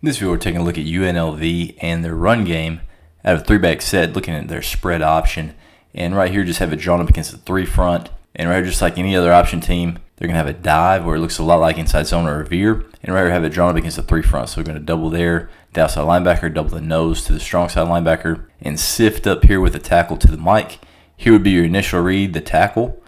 In this video, we're taking a look at UNLV and their run game out of a three-back set, looking at their spread option. And right here, just have it drawn up against the three front. And right here, just like any other option team, they're going to have a dive where it looks a lot like inside zone or a veer. And right here, have it drawn up against the three front. So we're going to double there, the outside linebacker, double the nose to the strong side linebacker, and sift up here with the tackle to the mic. Here would be your initial read, the tackle.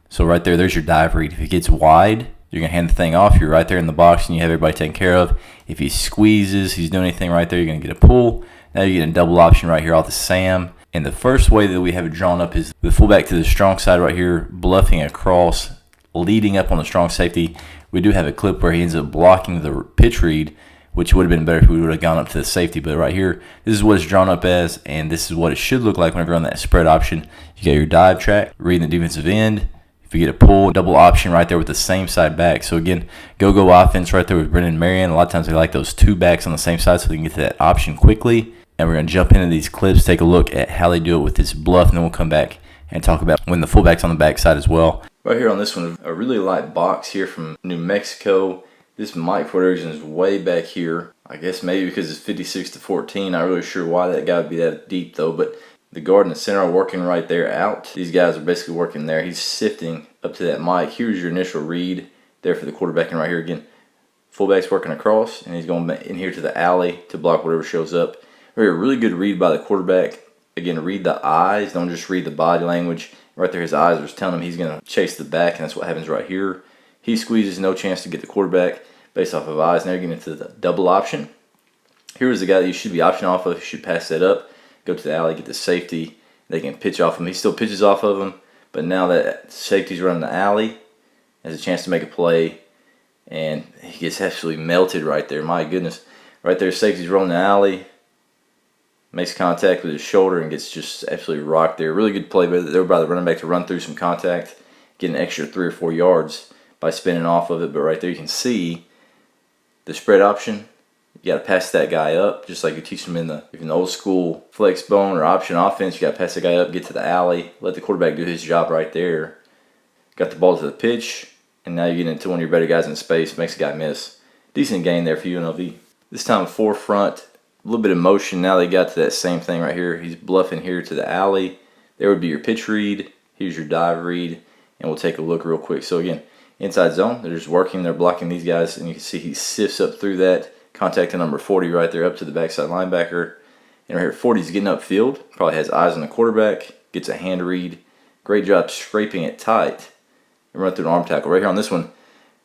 So right there, there's your dive read. If it gets wide, you're going to hand the thing off. You're right there in the box, and you have everybody taken care of. If he squeezes, he's doing anything right there, you're going to get a pull. Now you're getting a double option right here off the Sam. And the first way that we have it drawn up is the fullback to the strong side right here, bluffing across, leading up on the strong safety. We do have a clip where he ends up blocking the pitch read, which would have been better if we would have gone up to the safety. But right here, this is what it's drawn up as, and this is what it should look like whenever you're on that spread option. You got your dive track, reading the defensive end. If you get a pull, double option right there with the same side back. So again, go offense right there with Brendan Marion. A lot of times they like those two backs on the same side so they can get to that option quickly. And we're going to jump into these clips, take a look at how they do it with this bluff, and then we'll come back and talk about when the fullback's on the backside as well. Right here on this one, a really light box here from New Mexico. This mic for whatever reason is way back here. I guess maybe because it's 56-14. Not really sure why that guy would be that deep though, but the guard and the center are working right there out. These guys are basically working there. He's sifting up to that mic. Here's your initial read there for the quarterback. And right here again, fullback's working across, and he's going in here to the alley to block whatever shows up. Right here, really good read by the quarterback. Again, read the eyes. Don't just read the body language. Right there, his eyes are telling him he's going to chase the back, and that's what happens right here. He squeezes, no chance to get the quarterback based off of eyes. Now you're getting into the double option. Here's the guy that you should be option off of. You should pass that up. Go to the alley, get the safety. They can pitch off him. He still pitches off of him, but now that safety's running the alley, has a chance to make a play, and he gets absolutely melted right there. My goodness. Right there, safety's rolling the alley, makes contact with his shoulder, and gets just absolutely rocked there. Really good play by the running back to run through some contact, get an extra 3 or 4 yards by spinning off of it. But right there you can see the spread option. You got to pass that guy up, just like you teach them in the old school flex bone or option offense. You got to pass the guy up, get to the alley, let the quarterback do his job right there. Got the ball to the pitch, and now you get into one of your better guys in space, makes the guy miss. Decent gain there for UNLV. This time forefront, a little bit of motion. Now they got to that same thing right here. He's bluffing here to the alley. There would be your pitch read. Here's your dive read, and we'll take a look real quick. So again, inside zone, they're just working. They're blocking these guys, and you can see he sifts up through that. Contact to number 40 right there up to the backside linebacker. And right here, 40's getting upfield. Probably has eyes on the quarterback. Gets a hand read. Great job scraping it tight. And run through an arm tackle. Right here on this one,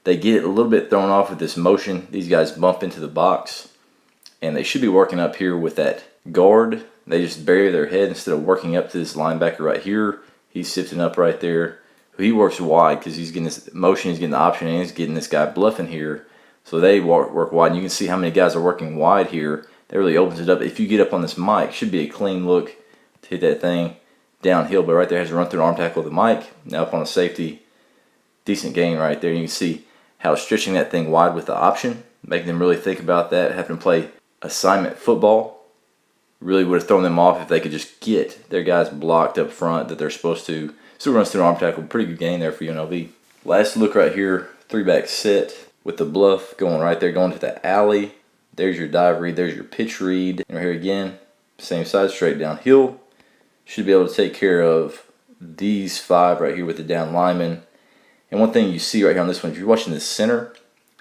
they get it a little bit thrown off with this motion. These guys bump into the box. And they should be working up here with that guard. They just bury their head instead of working up to this linebacker right here. He's sifting up right there. He works wide because he's getting this motion. He's getting the option, and he's getting this guy bluffing here. So they work wide, and you can see how many guys are working wide here. That really opens it up. If you get up on this mic, should be a clean look to hit that thing downhill. But right there has to run through an arm tackle of the mic. Now up on the safety, decent gain right there. You can see how stretching that thing wide with the option, making them really think about that, having to play assignment football. Really would have thrown them off if they could just get their guys blocked up front that they're supposed to. So runs through an arm tackle. Pretty good gain there for UNLV. Last look right here, three-back set. With the bluff going right there, going to the alley. There's your dive read. There's your pitch read. And right here again, same side, straight downhill. Should be able to take care of these 5 right here with the down lineman. And one thing you see right here on this one, if you're watching the center,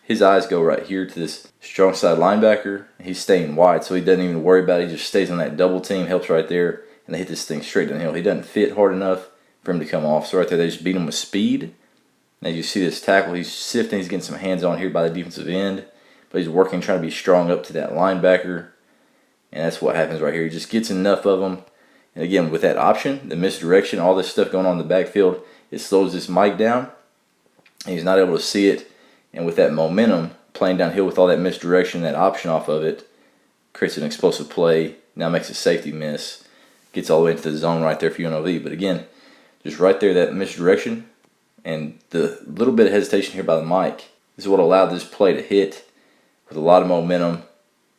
his eyes go right here to this strong side linebacker. He's staying wide, so he doesn't even worry about it. He just stays on that double team, helps right there, and they hit this thing straight downhill. He doesn't fit hard enough for him to come off. So right there, they just beat him with speed. Now you see this tackle, he's sifting, he's getting some hands on here by the defensive end, but he's working, trying to be strong up to that linebacker, and that's what happens right here. He just gets enough of them, and again, with that option, the misdirection, all this stuff going on in the backfield, it slows this mic down, and he's not able to see it, and with that momentum, playing downhill with all that misdirection, that option off of it, creates an explosive play, now makes a safety miss, gets all the way into the zone right there for UNLV, but again, just right there, that misdirection, and the little bit of hesitation here by the mic is what allowed this play to hit with a lot of momentum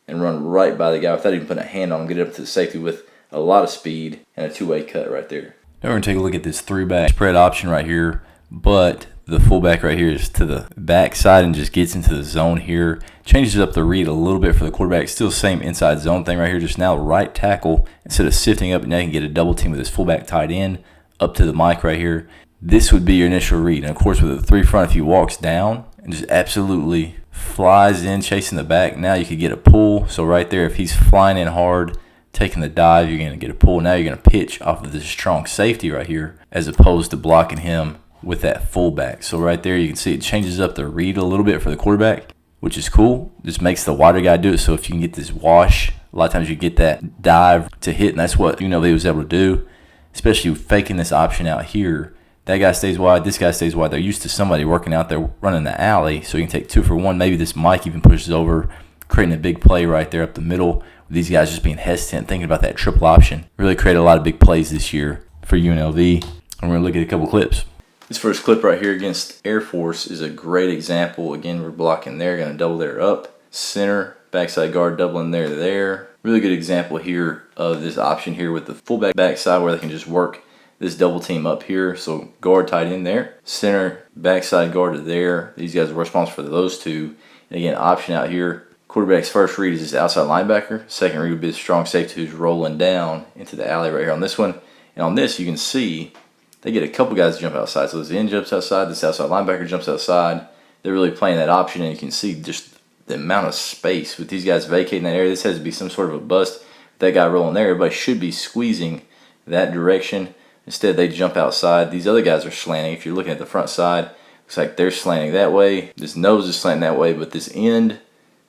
and run right by the guy without even putting a hand on him, get it up to the safety with a lot of speed and a two-way cut right there. Now we're going to take a look at this three-back spread option right here, but the fullback right here is to the backside and just gets into the zone here. Changes up the read a little bit for the quarterback. Still same inside zone thing right here. Just now right tackle, instead of sifting up, now you can get a double team with his fullback tight end up to the mic right here. This would be your initial read. And of course with the 3 front, if he walks down and just absolutely flies in chasing the back, now you could get a pull. So right there, if he's flying in hard, taking the dive, you're going to get a pull. Now you're going to pitch off of this strong safety right here as opposed to blocking him with that fullback. So right there you can see it changes up the read a little bit for the quarterback, which is cool. Just makes the wider guy do it. So if you can get this wash, a lot of times you get that dive to hit, and that's what UNLV was able to do, especially faking this option out here. That guy stays wide, this guy stays wide. They're used to somebody working out there running the alley, so you can take 2 for 1. Maybe this Mike even pushes over, creating a big play right there up the middle. These guys just being hesitant, thinking about that triple option. Really created a lot of big plays this year for UNLV. And we're going to look at a couple clips. This first clip right here against Air Force is a great example. Again, we're blocking there, going to double there up. Center, backside guard doubling there. Really good example here of this option here with the fullback backside where they can just work this double team up here. So guard tight end there. Center, backside guard to there. These guys are responsible for those two. And again, option out here. Quarterback's first read is this outside linebacker. Second read would be the strong safety who's rolling down into the alley right here on this one. And on this, you can see they get a couple guys to jump outside. So this end jumps outside, this outside linebacker jumps outside. They're really playing that option, and you can see just the amount of space with these guys vacating that area. This has to be some sort of a bust. That guy rolling there, everybody should be squeezing that direction. Instead, they jump outside. These other guys are slanting. If you're looking at the front side, looks like they're slanting that way. This nose is slanting that way, but this end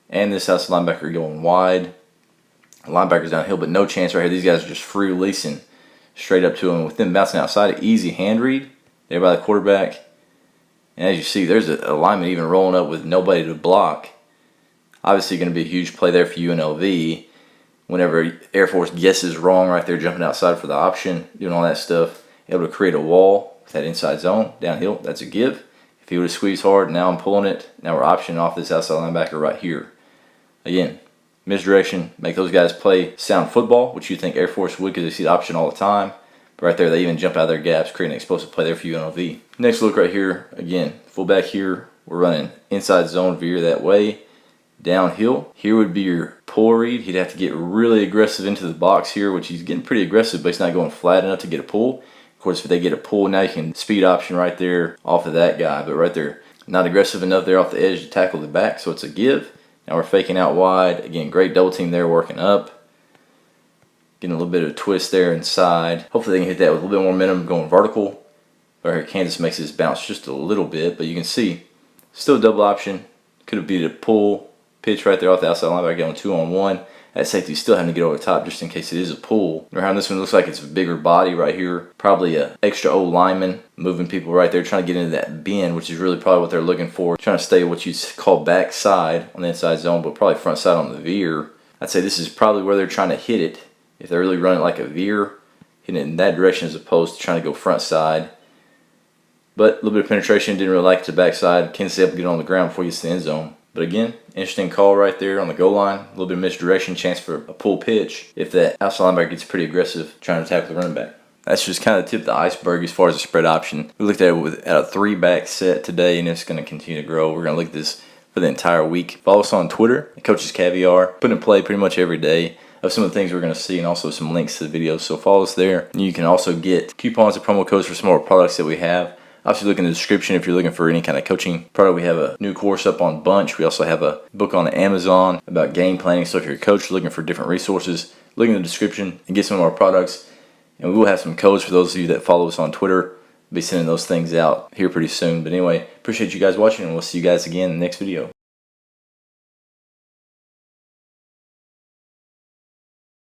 and this outside linebacker going wide. Linebacker's downhill, but no chance right here. These guys are just free releasing straight up to him. With them bouncing outside, easy hand read there by the quarterback. And as you see, there's a lineman even rolling up with nobody to block. Obviously going to be a huge play there for UNLV. Whenever Air Force guesses wrong right there, jumping outside for the option, doing all that stuff, able to create a wall with that inside zone, downhill, that's a give. If he would have squeezed hard, now I'm pulling it. Now we're optioning off this outside linebacker right here. Again, misdirection, make those guys play sound football, which you think Air Force would because they see the option all the time. But right there, they even jump out of their gaps, creating an explosive play there for UNLV. Next look right here, again, fullback here. We're running inside zone veer that way. Downhill, here would be your pull read. He'd have to get really aggressive into the box here, which he's getting pretty aggressive, but he's not going flat enough to get a pull. Of course, if they get a pull, now you can speed option right there off of that guy. But right there, not aggressive enough there off the edge to tackle the back, so it's a give. Now we're faking out wide. Again, great double team there working up. Getting a little bit of a twist there inside. Hopefully they can hit that with a little bit more momentum going vertical. Right here, Kansas makes this bounce just a little bit, but you can see, still double option. Could have beat a pull. Pitch right there off the outside linebacker going 2-on-1. That safety still having to get over the top just in case it is a pull. Around this one looks like it's a bigger body right here. Probably a extra old lineman moving people right there, trying to get into that bend, which is really probably what they're looking for. Trying to stay what you call backside on the inside zone, but probably front side on the veer. I'd say this is probably where they're trying to hit it. If they're really running like a veer, hitting it in that direction as opposed to trying to go front side. But a little bit of penetration, didn't really like it to backside. Kansas able to get on the ground before he gets to the end zone. But again, interesting call right there on the goal line. A little bit of misdirection, chance for a pull pitch if that outside linebacker gets pretty aggressive trying to tackle the running back. That's just kind of the tip of the iceberg as far as the spread option. We looked at it at a 3-back set today, and it's going to continue to grow. We're going to look at this for the entire week. Follow us on Twitter, Coach's Caviar. Put in play pretty much every day of some of the things we're going to see and also some links to the videos. So follow us there. And you can also get coupons and promo codes for some more products that we have. Obviously, look in the description if you're looking for any kind of coaching product. We have a new course up on Bunch. We also have a book on Amazon about game planning. So if you're a coach looking for different resources, look in the description and get some of our products. And we will have some codes for those of you that follow us on Twitter. We'll be sending those things out here pretty soon. But anyway, appreciate you guys watching, and we'll see you guys again in the next video.